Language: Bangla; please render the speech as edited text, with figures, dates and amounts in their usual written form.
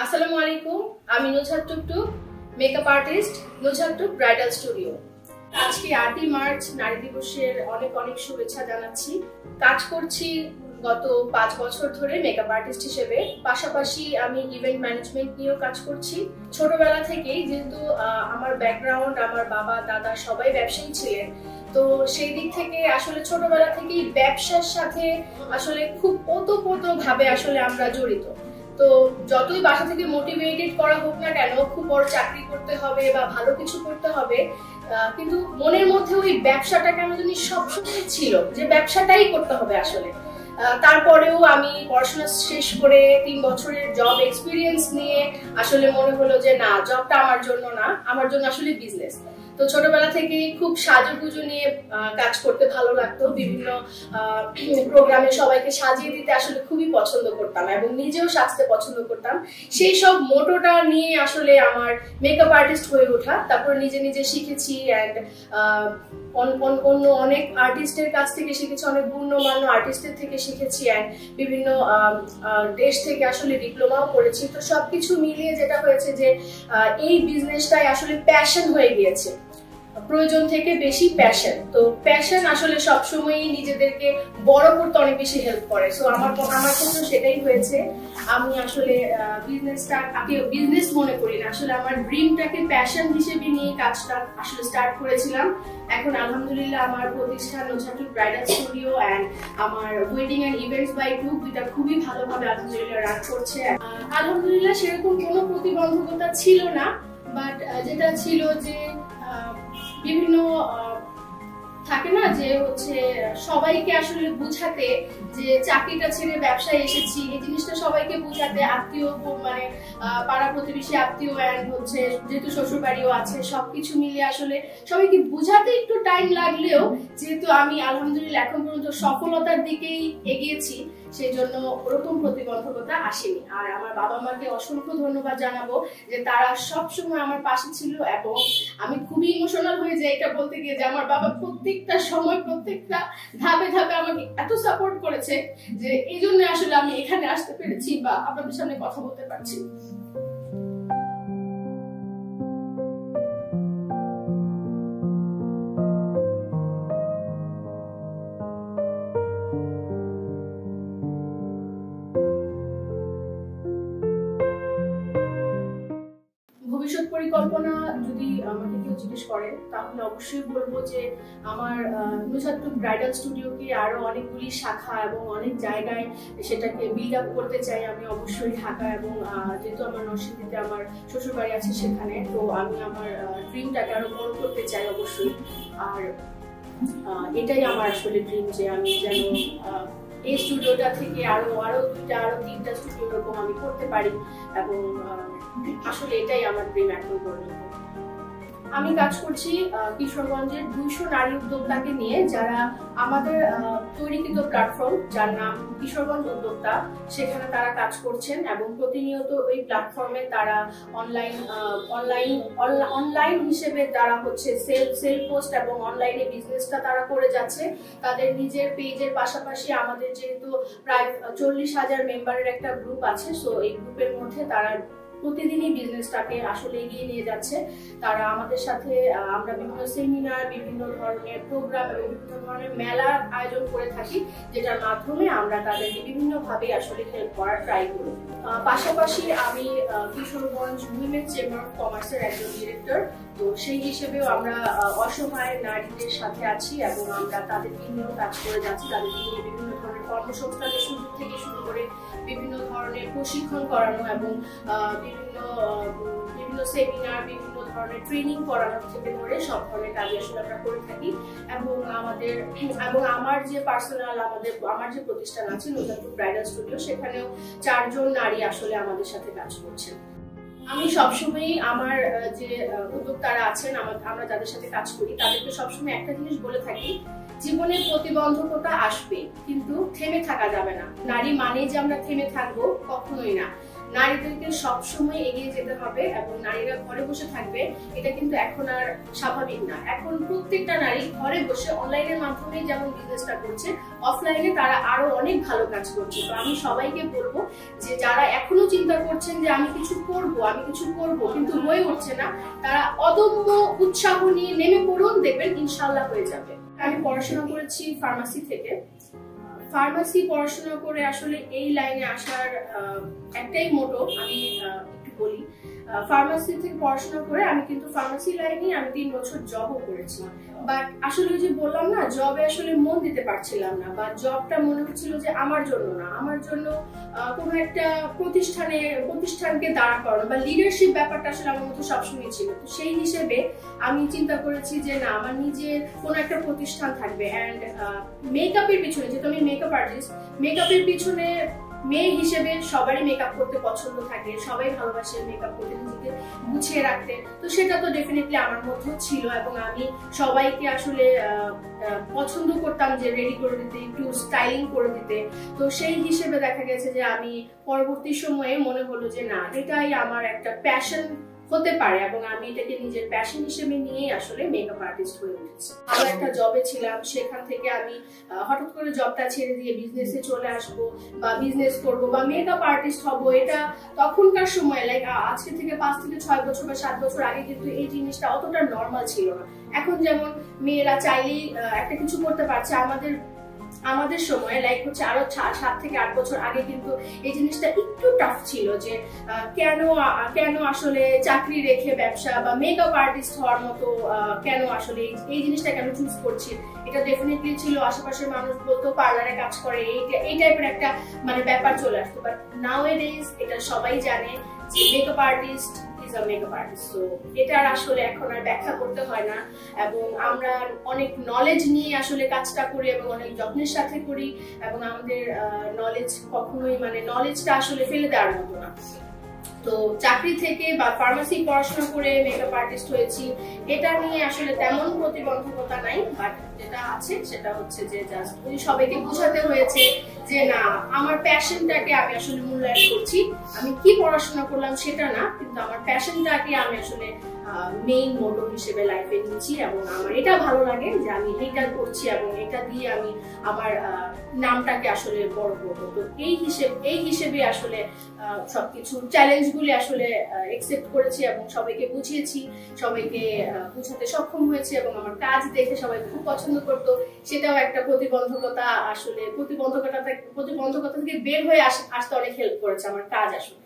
আসসালামু আলাইকুম, আমি নুজহাত টুকটুক, মেকআপ আর্টিস্ট, নুজহাত টুক ব্রাইডাল স্টুডিও। আজকে 8ই মার্চ নারী দিবসের অনেক অনেক শুভেচ্ছা জানাচ্ছি। কাজ করছি গত 5 বছর ধরে মেকআপ আর্টিস্ট হিসেবে, পাশাপাশি আমি ইভেন্ট ম্যানেজমেন্ট নিয়েও কাজ করছি। ছোটবেলা থেকেই যেহেতু আমার ব্যাকগ্রাউন্ড, আমার বাবা দাদা সবাই ব্যবসায়ী ছিলেন, তো সেই দিক থেকে আসলে ছোটবেলা থেকেই ব্যবসার সাথে আসলে খুব ওতপ্রোতভাবে আসলে আমরা জড়িত। তো যতই বাসা থেকে মোটিভেটেড করা হোক না কেন, খুব বড় চাকরি করতে হবে বা ভালো কিছু করতে হবে, কিন্তু মনের মধ্যে ওই ব্যবসাটা কেন জানি সবসময় ছিল যে ব্যবসাটাই করতে হবে আসলে। তারপরেও আমি পড়াশোনা শেষ করে 3 বছরের জব এক্সপিরিয়েন্স নিয়ে আসলে মনে হলো যে না, জবটা আমার জন্য না, আমার জন্য আসলে বিজনেস। তো ছোটবেলা থেকে খুব সাজুগুজু নিয়ে কাজ করতে ভালো লাগতো, বিভিন্ন প্রোগ্রামে সবাইকে সাজিয়ে দিতে আসলে খুবই পছন্দ করতাম এবং নিজেও সাজতে পছন্দ করতাম। সেই সব মোটোটা নিয়ে আসলে আমার মেকআপ আর্টিস্ট হয়ে ওঠা। তারপর নিজে নিজে শিখেছি অ্যান্ড অন্য অনেক আর্টিস্টের কাছ থেকে শিখেছি, অনেক গণ্যমান্য আর্টিস্টের থেকে শিখেছি অ্যান্ড বিভিন্ন দেশ থেকে আসলে ডিপ্লোমাও করেছি। তো সবকিছু মিলিয়ে যেটা হয়েছে যে এই বিজনেসটাই আসলে প্যাশন হয়ে গিয়েছে, প্রয়োজন থেকে বেশি প্যাশন। তো প্যাশন আসলে সবসময়ই নিজেদেরকে বড় করতে অনেক বেশি হেল্প করে। সো আমার ক্ষেত্রে সেটাই হয়েছে। আমি আসলে বিজনেসটাকে বিজনেস মনে করি না, আসলে আমার ড্রিমটাকে প্যাশন হিসেবে নিয়ে কাজটা আসলে স্টার্ট করেছিলাম। এখন আলহামদুলিল্লাহ আমার প্রতিষ্ঠান নুজহাত টুক ব্রাইডাল স্টুডিও অ্যান্ড আমার ওয়েডিং অ্যান্ড ইভেন্টস বাই টুক দুইটা খুবই ভালোভাবে আলহামদুলিল্লাহ রান করছে। আলহামদুলিল্লাহ সেরকম কোনো প্রতিবন্ধকতা ছিল না, বাট যেটা ছিল যে বিভিন্ন থাকে না যে হচ্ছে সবাইকে আসলে বুঝাতে যে চাকরিটা ছেড়ে ব্যবসায় এসেছি, এই জিনিসটা সবাইকে বুঝাতে, আত্মীয় মানে পাড়া প্রতিবেশী আত্মীয় অ্যান্ড হচ্ছে যেহেতু শ্বশুর বাড়িও আছে, সবকিছু মিলিয়ে আসলে সবাইকে বুঝাতে একটু টাইম লাগলেও যেহেতু আমি আলহামদুলিল্লাহ এখন পর্যন্ত সফলতার দিকেই এগিয়েছি, সেই জন্য ওরকম প্রতিবন্ধকতা আসেনি। আর আমার বাবা মাকে অসংখ্য ধন্যবাদ জানাবো যে তারা সবসময় আমার পাশে ছিল এবং আমি খুবই ইমোশনাল হয়ে যাই এটা বলতে গিয়ে যে আমার বাবা প্রত্যেকটা সময় প্রত্যেকটা ধাপে ধাপে আমাকে এত সাপোর্ট করেছে যে এই জন্য আসলে আমি এখানে আসতে পেরেছি বা আপনাদের সামনে কথা বলতে পারছি। ভবিষ্যৎ পরিকল্পনা যদি আমাকে কেউ জিজ্ঞেস করে তাহলে অবশ্যই বলবো যে আমার নুজহাত টুক ব্রাইডাল স্টুডিওকে আরো অনেকগুলি শাখা এবং অনেক জায়গায় সেটাকে বিল্ড আপ করতে চাই আমি। অবশ্যই ঢাকা এবং যেহেতু আমার নরসিংদীতে আমার শ্বশুরবাড়ি আছে সেখানে, তো আমি আমার ড্রিমটাকে আরো বড় করতে চাই অবশ্যই। আর এটাই আমার আসলে ড্রিম যে আমি যেন এই স্টুডিওটা থেকে আরো 2টা আরো 3টা স্টুডিও এরকম আমি করতে পারি এবং আসলে এটাই আমার ড্রিম এখন পর্যন্ত। আমি কাজ করছি কিশোরগঞ্জের 200 নারী উদ্যোক্তাকে নিয়ে, যারা আমাদের তৈরিকৃত প্ল্যাটফর্ম যার নাম কিশোরগঞ্জ উদ্যোক্তা, সেখানে তারা কাজ করছেন এবং প্রতিনিয়ত ওই প্ল্যাটফর্মে তারা অনলাইন হিসেবে তারা হচ্ছে সেল পোস্ট এবং অনলাইনে বিজনেসটা তারা করে যাচ্ছে। তাদের নিজের পেজের পাশাপাশি আমাদের যেহেতু প্রায় 40,000 মেম্বারের একটা গ্রুপ আছে, সো এই গ্রুপের মধ্যে তারা প্রতিদিনই বিজনেসটাকে আসলে এগিয়ে নিয়ে যাচ্ছে। তারা আমাদের সাথে আমরা বিভিন্ন সেমিনার, বিভিন্ন ধরনের প্রোগ্রাম এবং বিভিন্ন ধরনের মেলার আয়োজন করে থাকি, যেটার মাধ্যমে আমরা তাদেরকে বিভিন্নভাবে আসলে হেল্প করার ট্রাই করি। পাশাপাশি আমি কিশোরগঞ্জ উইমেন্স চেম্বার অফ কমার্সের একজন ডিরেক্টর, তো সেই হিসেবেও আমরা অসহায় নারীদের সাথে আছি এবং আমরা তাদেরকে নিয়েও কাজ করে যাচ্ছি। তাদেরকে নিয়ে বিভিন্ন ধরনের কর্মসংস্থানের সুযোগ থেকে শুরু করে বিভিন্ন ধরনের প্রশিক্ষণ করানো এবং বিভিন্ন সেমিনার, বিভিন্ন ধরনের ট্রেনিং করানো থেকে ধরে সব ধরনের কাজ আসলে আমরা করে থাকি। এবং আমার যে পার্সোনাল আমার যে প্রতিষ্ঠান আছে নুজহাত টুক ব্রাইডাল স্টুডিও, সেখানেও 4 জন নারী আসলে আমাদের সাথে কাজ করছেন। আমি সবসময়ই আমার যে উদ্যোক্তারা আছেন, আমরা যাদের সাথে কাজ করি, তাদেরকে সবসময় একটা জিনিস বলে থাকি, জীবনে প্রতিবন্ধকতা আসবে কিন্তু থেমে থাকা যাবে না। নারী মানে যে আমরা থেমে থাকবো কখনোই না। নারীদেরকে সবসময় এগিয়ে যেতে হবে এবং নারীরা ঘরে বসে থাকবে এটা কিন্তু এখন আর স্বাভাবিক না। এখন প্রত্যেকটা নারী ঘরে বসে অনলাইনের মাধ্যমে যেমন বিজনেসটা করছে, অফলাইনে তারা আরো অনেক ভালো কাজ করছে। তো আমি সবাইকে বলবো যে যারা এখনো চিন্তা করছেন যে আমি কিছু করব কিন্তু হয়ে উঠছে না, তারা অদম্য উৎসাহ নিয়ে নেমে পড়ুন, দেখবেন ইনশাআল্লাহ হয়ে যাবে। আমি পড়াশোনা করেছি ফার্মাসি থেকে। ফার্মাসি পড়াশোনা করে আসলে এই লাইনে আসার একটাই মোটো আমি একটু বলি। ফার্মাসি থেকে পড়াশোনা করে আমি কিন্তু ফার্মাসি লাইনে আমি 3 বছর জবও করেছি। বাট আসলে যে বললাম না, জবে আসলে মন দিতে পারছিলাম না, বা জবটা মনে হচ্ছিল যে আমার জন্য না, আমার জন্য কোনো একটা প্রতিষ্ঠানকে দাঁড়া করানো বা লিডারশিপ ব্যাপারটা আসলে আমার মধ্যে সবসময় ছিল। তো সেই হিসেবে আমি চিন্তা করেছি যে না, আমার নিজের কোনো একটা প্রতিষ্ঠান থাকবে। অ্যান্ড মেকআপের পিছনে, যেহেতু আমি মেকআপ আর্টিস্ট, মেকআপের পিছনে মেয়ে হিসেবে সবারই মেকআপ করতে পছন্দ থাকে, সবাই ভালোবাসে মেকআপ করতে, নিজেকে গুছিয়ে রাখতে। তো সেটা তো ডেফিনেটলি আমার মধ্যেও ছিল এবং আমি সবাইকে আসলে পছন্দ করতাম যে রেডি করে দিতে, একটু স্টাইলিং করে দিতে। তো সেই হিসেবে দেখা গেছে যে আমি পরবর্তী সময়ে মনে হলো যে না, এটাই আমার একটা প্যাশন হতে পারে এবং আমি এটাকে নিজের প্যাশন হিসেবে নিয়ে আসলে মেকআপ আর্টিস্ট হয়ে উঠেছি। আমি একটা জবে ছিলাম, সেখান থেকে আমি হঠাৎ করে জবটা ছেড়ে দিয়ে বিজনেসে চলে আসব বা বিজনেস করব বা মেকআপ আর্টিস্ট হব, এটা তখনকার সময় লাইক আজকে থেকে 5 থেকে 6 বছর বা 7 বছর আগে কিন্তু এই জিনিসটা অতটা নর্মাল ছিল না। এখন যেমন মেয়েরা চাইলেই একটা কিছু করতে পারছে, আমাদের সময় লাইক হচ্ছে আরো 7 থেকে 8 বছর আগে কিন্তু এই জিনিসটা একটু টাফ ছিল যে কেন আসলে চাকরি রেখে ব্যবসা বা মেকআপ আর্টিস্ট হওয়ার মতো কেন আসলে এই জিনিসটা কেন চুজ করছি। এটা ডেফিনেটলি ছিল, আশেপাশের মানুষ বলতো পার্লারে কাজ করে, এই টাইপের একটা মানে ব্যাপার চলে আসতো। বাট নাওএডেজ এটা সবাই জানে যে মেকআপ আর্টিস্ট মেকআপ আর্টিস্ট। তো এটা আসলে এখন আর ব্যাখ্যা করতে হয় না এবং আমরা অনেক নলেজ নিয়ে আসলে কাজটা করি এবং অনেক যত্নের সাথে করি এবং আমাদের নলেজ কখনোই মানে নলেজটা আসলে ফেলে দেওয়ার মতো না। তো চাকরি থেকে বা ফার্মাসি পড়াশোনা করে মেকআপ আর্টিস্ট হয়েছি, এটা নিয়ে আসলে তেমন প্রতিবন্ধকতা নাই। বাট যেটা আছে সেটা হচ্ছে যে জাস্ট সবাইকে বোঝাতে হয়েছে যে না, আমার প্যাশনটাকে আমি আসলে মূল্যায়ন করছি। আমি কি পড়াশোনা করলাম সেটা না, কিন্তু আমার প্যাশনটাকে আমি আসলে মেইন মোটো হিসেবে লাইফে নিচ্ছি এবং আমার এটা ভালো লাগে যে আমি এটা করছি এবং এটা দিয়ে আমি আমার নামটাকে আসলে বড় করবো। তো এই হিসেবে আসলে সবকিছু চ্যালেঞ্জগুলি আসলে একসেপ্ট করেছি এবং সবাইকে বুঝিয়েছি, সবাইকে বুঝাতে সক্ষম হয়েছে এবং আমার কাজ দেখে সবাই খুব পছন্দ করতো। সেটাও একটা প্রতিবন্ধকতা, আসলে প্রতিবন্ধকতা থেকে বের হয়ে আসতে অনেক হেল্প করেছে আমার কাজ আসলে।